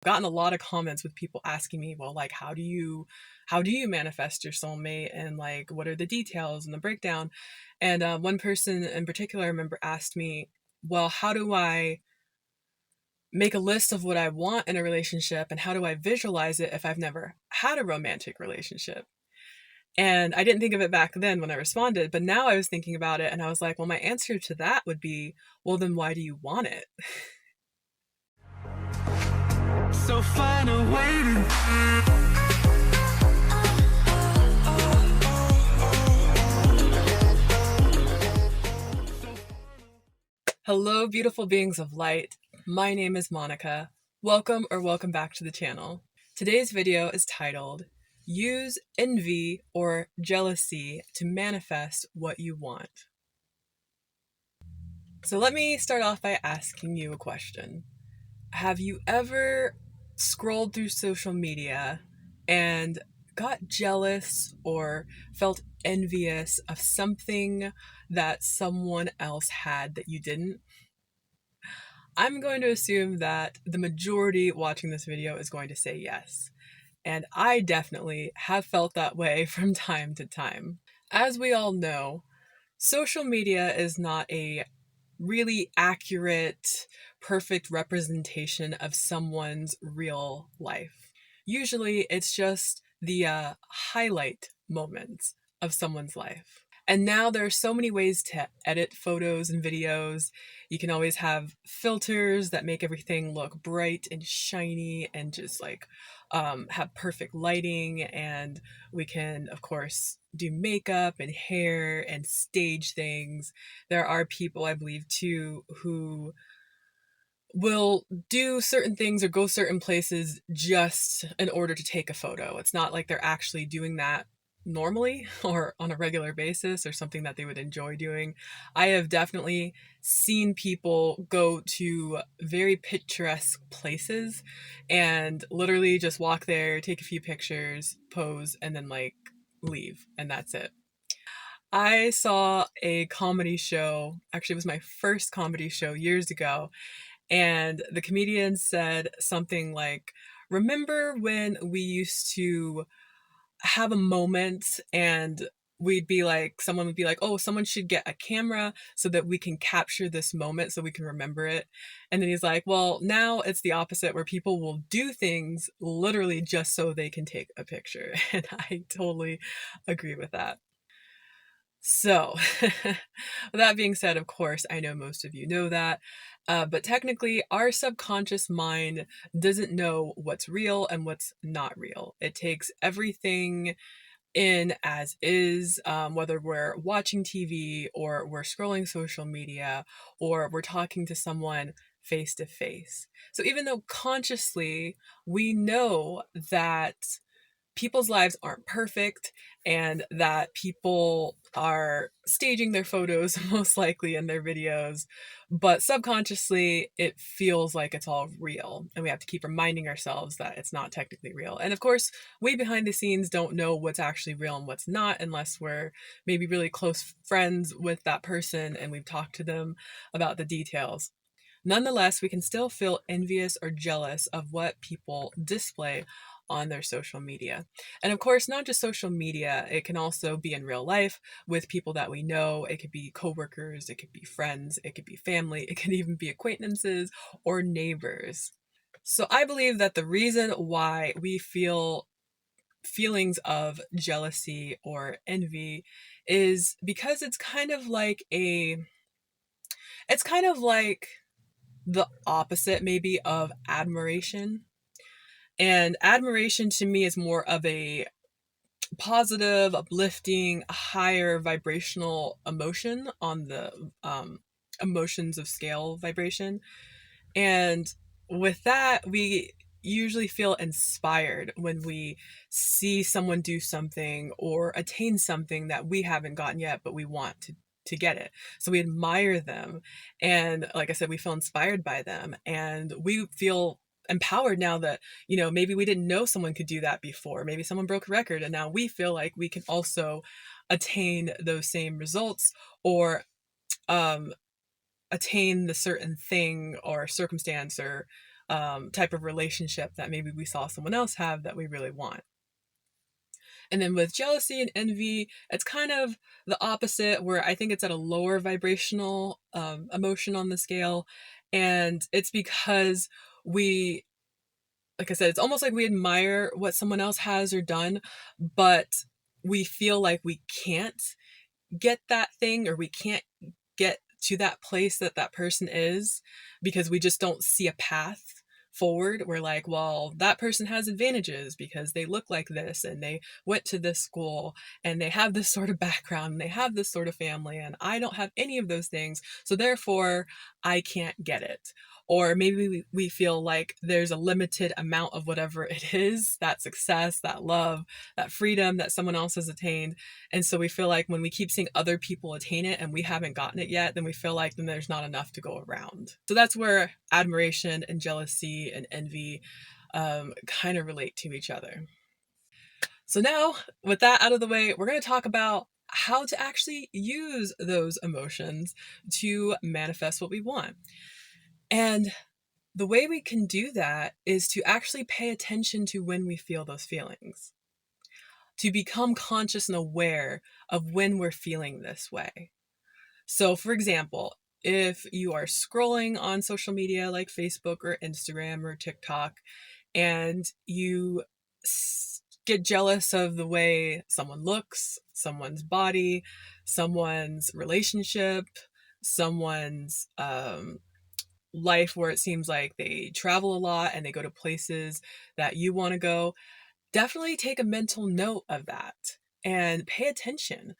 Gotten a lot of comments with people asking me, well, like, how do you manifest your soulmate, and like, what are the details and the breakdown? And one person in particular, I remember, asked me, well, how do I make a list of what I want in a relationship, and how do I visualize it if I've never had a romantic relationship? And I didn't think of it back then when I responded, but now I was thinking about it and I was like, well, my answer to that would be, well, then why do you want it? So find a way to... Hello, beautiful beings of light. My name is Monica. Welcome or welcome back to the channel. Today's video is titled, Use Envy or Jealousy to Manifest What You Want. So let me start off by asking you a question. Have you ever scrolled through social media and got jealous or felt envious of something that someone else had that you didn't? I'm going to assume that the majority watching this video is going to say yes. And I definitely have felt that way from time to time. As we all know, social media is not a really accurate, perfect representation of someone's real life. Usually it's just the highlight moments of someone's life. And now there are so many ways to edit photos and videos. You can always have filters that make everything look bright and shiny and just like have perfect lighting. And we can, of course, do makeup and hair and stage things. There are people, I believe, too, who will do certain things or go certain places just in order to take a photo. It's not like they're actually doing that normally or on a regular basis or something that they would enjoy doing. I have definitely seen people go to very picturesque places and literally just walk there, take a few pictures, pose, and then like leave, and that's it. I saw a comedy show, actually it was my first comedy show years ago, and the comedian said something like, remember when we used to have a moment and we'd be like, someone would be like, oh, someone should get a camera so that we can capture this moment so we can remember it. And then he's like, well, now it's the opposite, where people will do things literally just so they can take a picture. And I totally agree with that. So, with that being said, of course, I know most of you know that, but technically our subconscious mind doesn't know what's real and what's not real. It takes everything in as is, whether we're watching TV or we're scrolling social media or we're talking to someone face to face. So even though consciously we know that people's lives aren't perfect and that people are staging their photos most likely in their videos, but subconsciously it feels like it's all real, and we have to keep reminding ourselves that it's not technically real. And of course, we behind the scenes don't know what's actually real and what's not unless we're maybe really close friends with that person and we've talked to them about the details. Nonetheless, we can still feel envious or jealous of what people display on their social media. And of course, not just social media, it can also be in real life with people that we know. It could be coworkers, it could be friends, it could be family, it could even be acquaintances or neighbors. So I believe that the reason why we feel feelings of jealousy or envy is because it's kind of like the opposite maybe of admiration. And admiration to me is more of a positive, uplifting, higher vibrational emotion on the emotions of scale vibration. And with that, we usually feel inspired when we see someone do something or attain something that we haven't gotten yet, but we want to get it. So we admire them. And like I said, we feel inspired by them, and we feel empowered now that, maybe we didn't know someone could do that before. Maybe someone broke a record and now we feel like we can also attain those same results, or um, attain the certain thing or circumstance or type of relationship that maybe we saw someone else have that we really want. And then with jealousy and envy, it's kind of the opposite, where I think it's at a lower vibrational emotion on the scale. And it's because we, like I said, it's almost like we admire what someone else has or done, but we feel like we can't get that thing, or we can't get to that place that that person is, because we just don't see a path forward. We're like, well, that person has advantages because they look like this and they went to this school and they have this sort of background and they have this sort of family, and I don't have any of those things, so therefore I can't get it. Or maybe we feel like there's a limited amount of whatever it is, that success, that love, that freedom that someone else has attained. And so we feel like when we keep seeing other people attain it and we haven't gotten it yet, then we feel like then there's not enough to go around. So that's where admiration and jealousy and envy kind of relate to each other. So now, with that out of the way, we're going to talk about how to actually use those emotions to manifest what we want. And the way we can do that is to actually pay attention to when we feel those feelings, to become conscious and aware of when we're feeling this way. So, for example, if you are scrolling on social media like Facebook or Instagram or TikTok, and you get jealous of the way someone looks, someone's body, someone's relationship, someone's life where it seems like they travel a lot and they go to places that you want to go, definitely take a mental note of that and pay attention.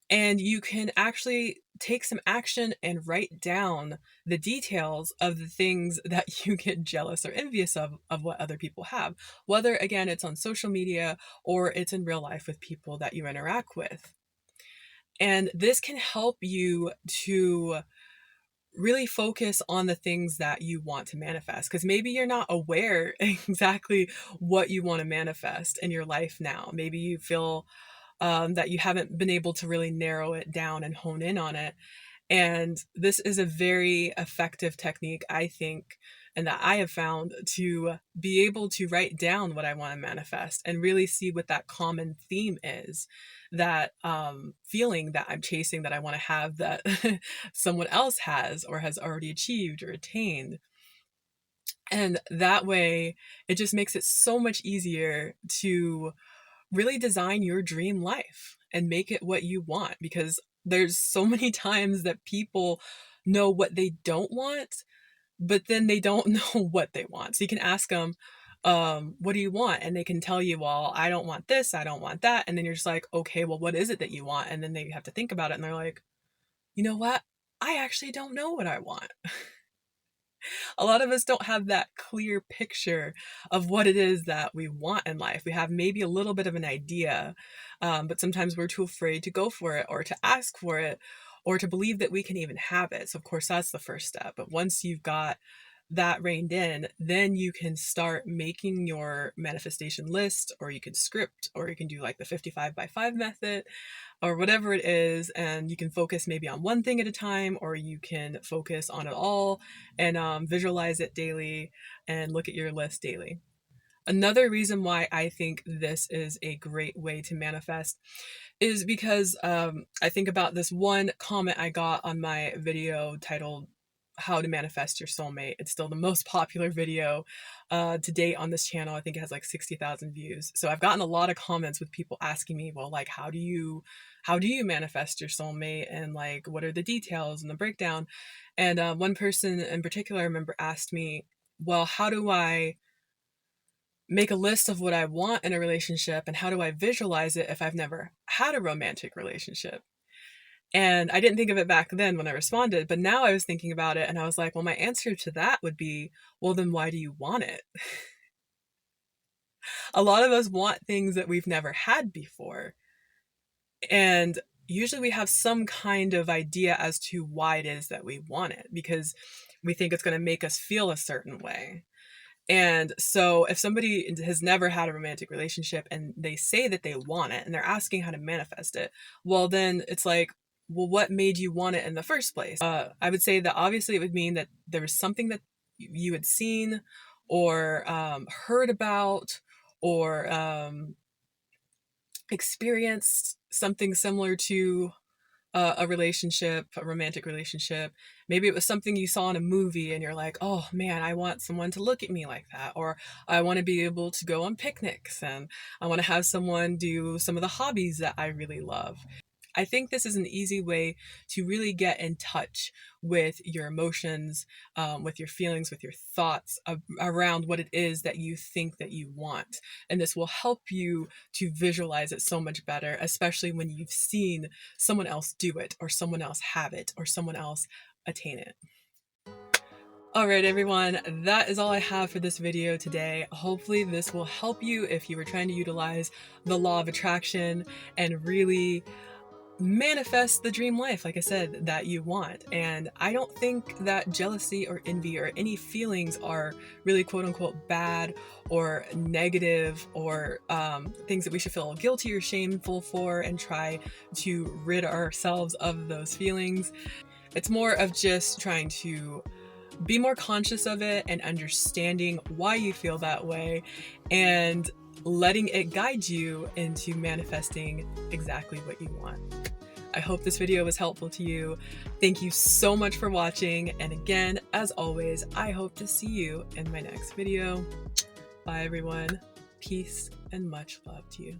And you can actually take some action and write down the details of the things that you get jealous or envious of what other people have. Whether, again, it's on social media or it's in real life with people that you interact with. And this can help you to really focus on the things that you want to manifest, because maybe you're not aware exactly what you want to manifest in your life now. Maybe you feel that you haven't been able to really narrow it down and hone in on it. And this is a very effective technique, I think, and that I have found, to be able to write down what I want to manifest and really see what that common theme is, that feeling that I'm chasing, that I want to have, that someone else has or has already achieved or attained. And that way, it just makes it so much easier to really design your dream life and make it what you want, because there's so many times that people know what they don't want, but then they don't know what they want. So you can ask them, what do you want? And they can tell you, well, I don't want this, I don't want that. And then you're just like, okay, well, what is it that you want? And then they have to think about it and they're like, you know what? I actually don't know what I want. A lot of us don't have that clear picture of what it is that we want in life. We have maybe a little bit of an idea, but sometimes we're too afraid to go for it or to ask for it or to believe that we can even have it. So, of course, that's the first step. But once you've got that reined in, then you can start making your manifestation list, or you can script, or you can do like the 55 by 5 method, or whatever it is, and you can focus maybe on one thing at a time, or you can focus on it all and visualize it daily and look at your list daily. Another reason why I think this is a great way to manifest is because I think about this one comment I got on my video titled How to Manifest Your Soulmate. It's still the most popular video to date on this channel. I think it has like 60,000 views. So I've gotten a lot of comments with people asking me, well, like, how do you manifest your soulmate, and like, what are the details and the breakdown? And one person in particular, I remember, asked me, well, how do I make a list of what I want in a relationship, and how do I visualize it if I've never had a romantic relationship? And I didn't think of it back then when I responded, but now I was thinking about it and I was like, well, my answer to that would be, well, then why do you want it? A lot of us want things that we've never had before. And usually we have some kind of idea as to why it is that we want it, because we think it's going to make us feel a certain way. And so if somebody has never had a romantic relationship and they say that they want it and they're asking how to manifest it, well, then it's like, well, what made you want it in the first place? I would say that obviously it would mean that there was something that you had seen or heard about or experienced something similar to a relationship, a romantic relationship. Maybe it was something you saw in a movie and you're like, oh man, I want someone to look at me like that. Or I want to be able to go on picnics and I want to have someone do some of the hobbies that I really love. I think this is an easy way to really get in touch with your emotions, with your feelings, with your thoughts around what it is that you think that you want. And this will help you to visualize it so much better, especially when you've seen someone else do it, or someone else have it, or someone else attain it. All right, everyone, that is all I have for this video today. Hopefully this will help you if you were trying to utilize the law of attraction and really manifest the dream life, like I said, that you want. And I don't think that jealousy or envy or any feelings are really quote unquote bad or negative or things that we should feel guilty or shameful for and try to rid ourselves of those feelings. It's more of just trying to be more conscious of it and understanding why you feel that way and letting it guide you into manifesting exactly what you want. I hope this video was helpful to you. Thank you so much for watching. And again, as always, I hope to see you in my next video. Bye everyone. Peace and much love to you.